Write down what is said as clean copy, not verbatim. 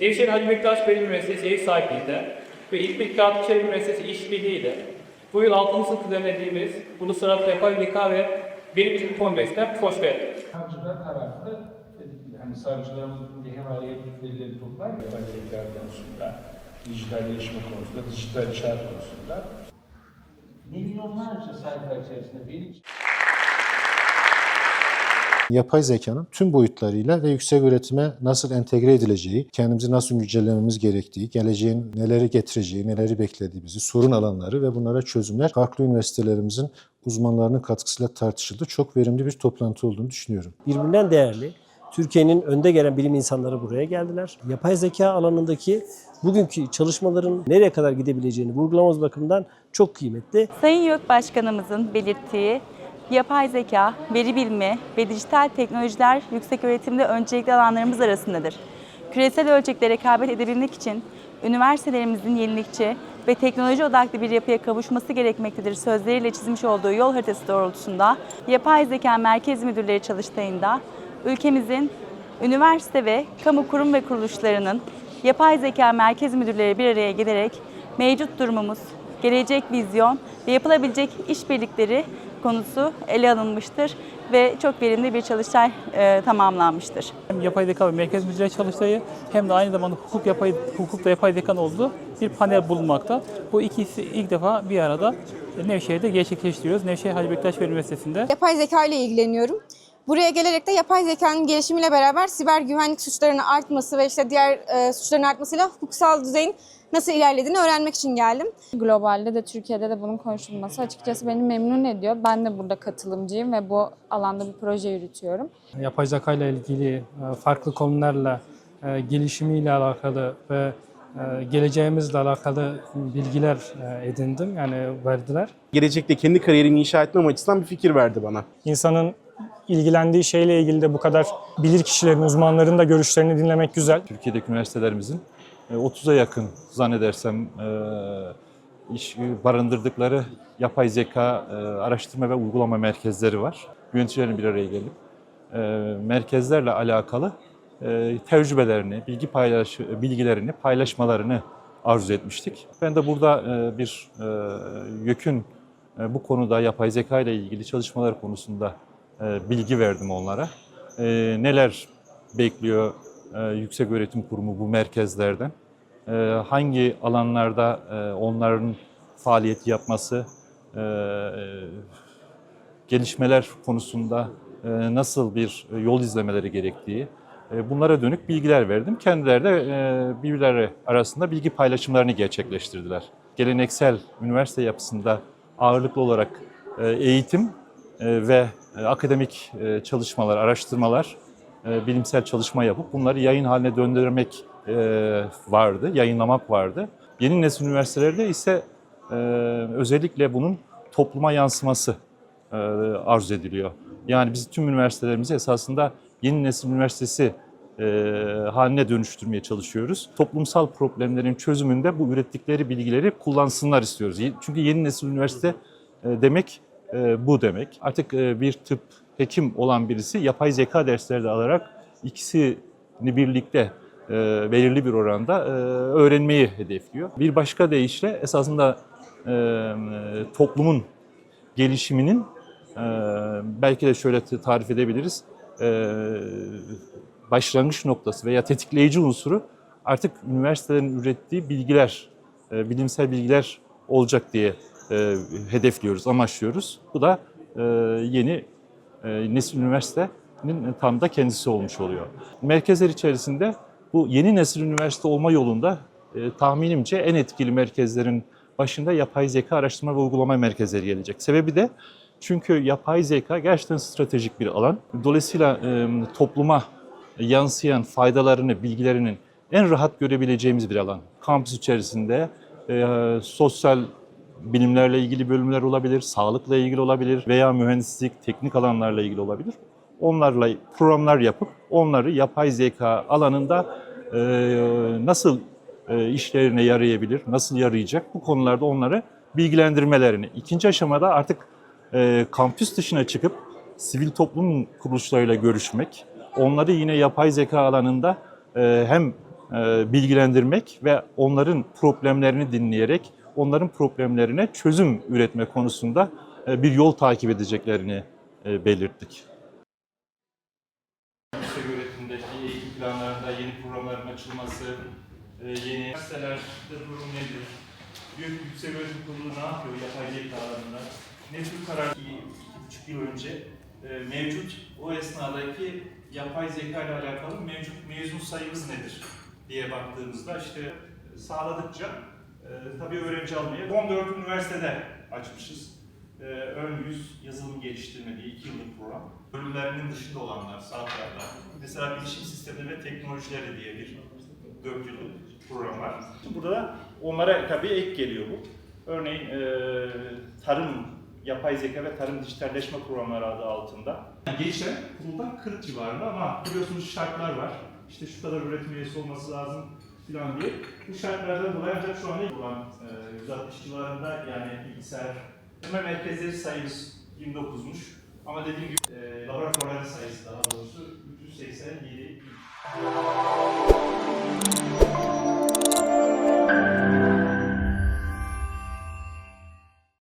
Nevşehir Hacı Bektaş Belediye Üniversitesi ev sahipliğinde ve İlk Kağıt Çevre Üniversitesi işbirliğiyle bu yıl 6. sınıf düzenlediğimiz Uluslararası Yapay Zeka ve Verimlilik Kongresi'ne hoş geldiniz. Savcılar tarafı, hani savcılarımızın hem hareketli verileri toplar, yapay zeka konusunda, dijitalleşme konusunda, dijital çağ konusunda milyonlarca sayfa içerisinde benim Yapay zekanın tüm boyutlarıyla ve yüksek öğretime nasıl entegre edileceği, kendimizi nasıl güncellememiz gerektiği, geleceğin neleri getireceği, neleri beklediğimizi, sorun alanları ve bunlara çözümler farklı üniversitelerimizin uzmanlarının katkısıyla tartışıldı. Çok verimli bir toplantı olduğunu düşünüyorum. Birbirinden değerli, Türkiye'nin önde gelen bilim insanları buraya geldiler. Yapay zeka alanındaki bugünkü çalışmaların nereye kadar gidebileceğini vurgulamamız bakımından çok kıymetli. Sayın YÖK Başkanımızın belirttiği yapay zeka, veri bilimi ve dijital teknolojiler yükseköğretimde öncelikli alanlarımız arasındadır. Küresel ölçekte rekabet edebilmek için üniversitelerimizin yenilikçi ve teknoloji odaklı bir yapıya kavuşması gerekmektedir sözleriyle çizmiş olduğu yol haritası doğrultusunda Yapay Zeka Merkez Müdürleri çalıştayında ülkemizin üniversite ve kamu kurum ve kuruluşlarının yapay zeka merkez müdürleri bir araya gelerek mevcut durumumuz, gelecek vizyon ve yapılabilecek işbirlikleri konusu ele alınmıştır ve çok verimli bir çalıştay tamamlanmıştır. Hem yapay zeka ve merkez müdürleri çalıştayı hem de aynı zamanda hukukta yapay zekanın olduğu bir panel bulunmakta. Bu ikisi ilk defa bir arada Nevşehir'de gerçekleştiriyoruz. Nevşehir Hacı Bektaş Üniversitesi'nde. Yapay zeka ile ilgileniyorum. Buraya gelerek de yapay zekanın gelişimiyle beraber siber güvenlik suçlarının artması ve işte diğer suçların artmasıyla hukuksal düzeyin nasıl ilerlediğini öğrenmek için geldim. Globalde de Türkiye'de de bunun konuşulması açıkçası beni memnun ediyor. Ben de burada katılımcıyım ve bu alanda bir proje yürütüyorum. Yapay zeka ile ilgili farklı konularla gelişimiyle alakalı ve geleceğimizle alakalı bilgiler edindim, yani verdiler. Gelecekte kendi kariyerimi inşa etmem açısından bir fikir verdi bana. İnsanın ilgilendiği şeyle ilgili de bu kadar bilir kişilerin, uzmanların da görüşlerini dinlemek güzel. Türkiye'deki üniversitelerimizin 30'a yakın zannedersem iş barındırdıkları yapay zeka araştırma ve uygulama merkezleri var. Yöneticilerin bir araya gelip merkezlerle alakalı tecrübelerini, bilgilerini paylaşmalarını arzu etmiştik. Ben de burada YÖK'ün bu konuda yapay zeka ile ilgili çalışmalar konusunda bilgi verdim onlara. Neler bekliyor Yükseköğretim Kurumu bu merkezlerden? Hangi alanlarda onların faaliyet yapması, gelişmeler konusunda nasıl bir yol izlemeleri gerektiği, bunlara dönük bilgiler verdim. Kendileri de birbirleri arasında bilgi paylaşımlarını gerçekleştirdiler. Geleneksel üniversite yapısında ağırlıklı olarak eğitim ve akademik çalışmalar, araştırmalar, bilimsel çalışma yapıp bunları yayın haline döndürmek vardı, yayınlamak vardı. Yeni nesil üniversitelerde ise özellikle bunun topluma yansıması arzu ediliyor. Yani biz tüm üniversitelerimizi esasında yeni nesil üniversitesi haline dönüştürmeye çalışıyoruz. Toplumsal problemlerin çözümünde bu ürettikleri bilgileri kullansınlar istiyoruz. Çünkü yeni nesil üniversite demek bu demek. Artık bir tıp, hekim olan birisi yapay zeka dersleri de alarak ikisini birlikte belirli bir oranda öğrenmeyi hedefliyor. Bir başka deyişle esasında toplumun gelişiminin belki de şöyle tarif edebiliriz. Başlangıç noktası veya tetikleyici unsuru artık üniversitelerin ürettiği bilgiler, bilimsel bilgiler olacak diye hedefliyoruz, amaçlıyoruz. Bu da yeni nesil üniversitenin tam da kendisi olmuş oluyor. Merkezler içerisinde bu yeni nesil üniversite olma yolunda tahminimce en etkili merkezlerin başında yapay zeka araştırma ve uygulama merkezleri gelecek. Sebebi de çünkü yapay zeka gerçekten stratejik bir alan. Dolayısıyla topluma yansıyan faydalarını, bilgilerinin en rahat görebileceğimiz bir alan. Kampüs içerisinde sosyal bilimlerle ilgili bölümler olabilir, sağlıkla ilgili olabilir veya mühendislik, teknik alanlarla ilgili olabilir. Onlarla programlar yapıp onları yapay zeka alanında nasıl işlerine yarayabilir, nasıl yarayacak bu konularda onları bilgilendirmelerini. İkinci aşamada artık kampüs dışına çıkıp sivil toplum kuruluşlarıyla görüşmek, onları yine yapay zeka alanında hem bilgilendirmek ve onların problemlerini dinleyerek onların problemlerine çözüm üretme konusunda bir yol takip edeceklerini belirttik. Yüksek öğretimdeki eğitim planlarında yeni programların açılması, yeni üniversitelerde durum nedir? Yüksek Öğretim Kurulu ne yapıyor yapay zeka alanında? Ne tür karar 2,5 yıl önce mevcut o esnadaki yapay zeka ile alakalı mevcut mezun sayımız nedir diye baktığımızda işte sağladıkça tabii öğrenci almaya 14 üniversitede açmışız. Ön yüz yazılım geliştirme diye 2 yıllık program. Bölümlerinin dışında olanlar sağlıklarda. Mesela bilişim sistemleri ve teknolojileri diye bir 4 yıllık program var. Burada da onlara tabii ek geliyor bu. Örneğin tarım, yapay zeka ve tarım dijitalleşme programları adı altında. Geçen kuruldan 40 civarında ama biliyorsunuz şartlar var. İşte şu kadar üretim üyesi olması lazım falan diye. Bu şartlardan dolayı ancak şu anda olan 160 civarında yani bilgisayar merkezleri sayımız 29'muş. Ama dediğim gibi laboratuvarların sayısı daha doğrusu 387.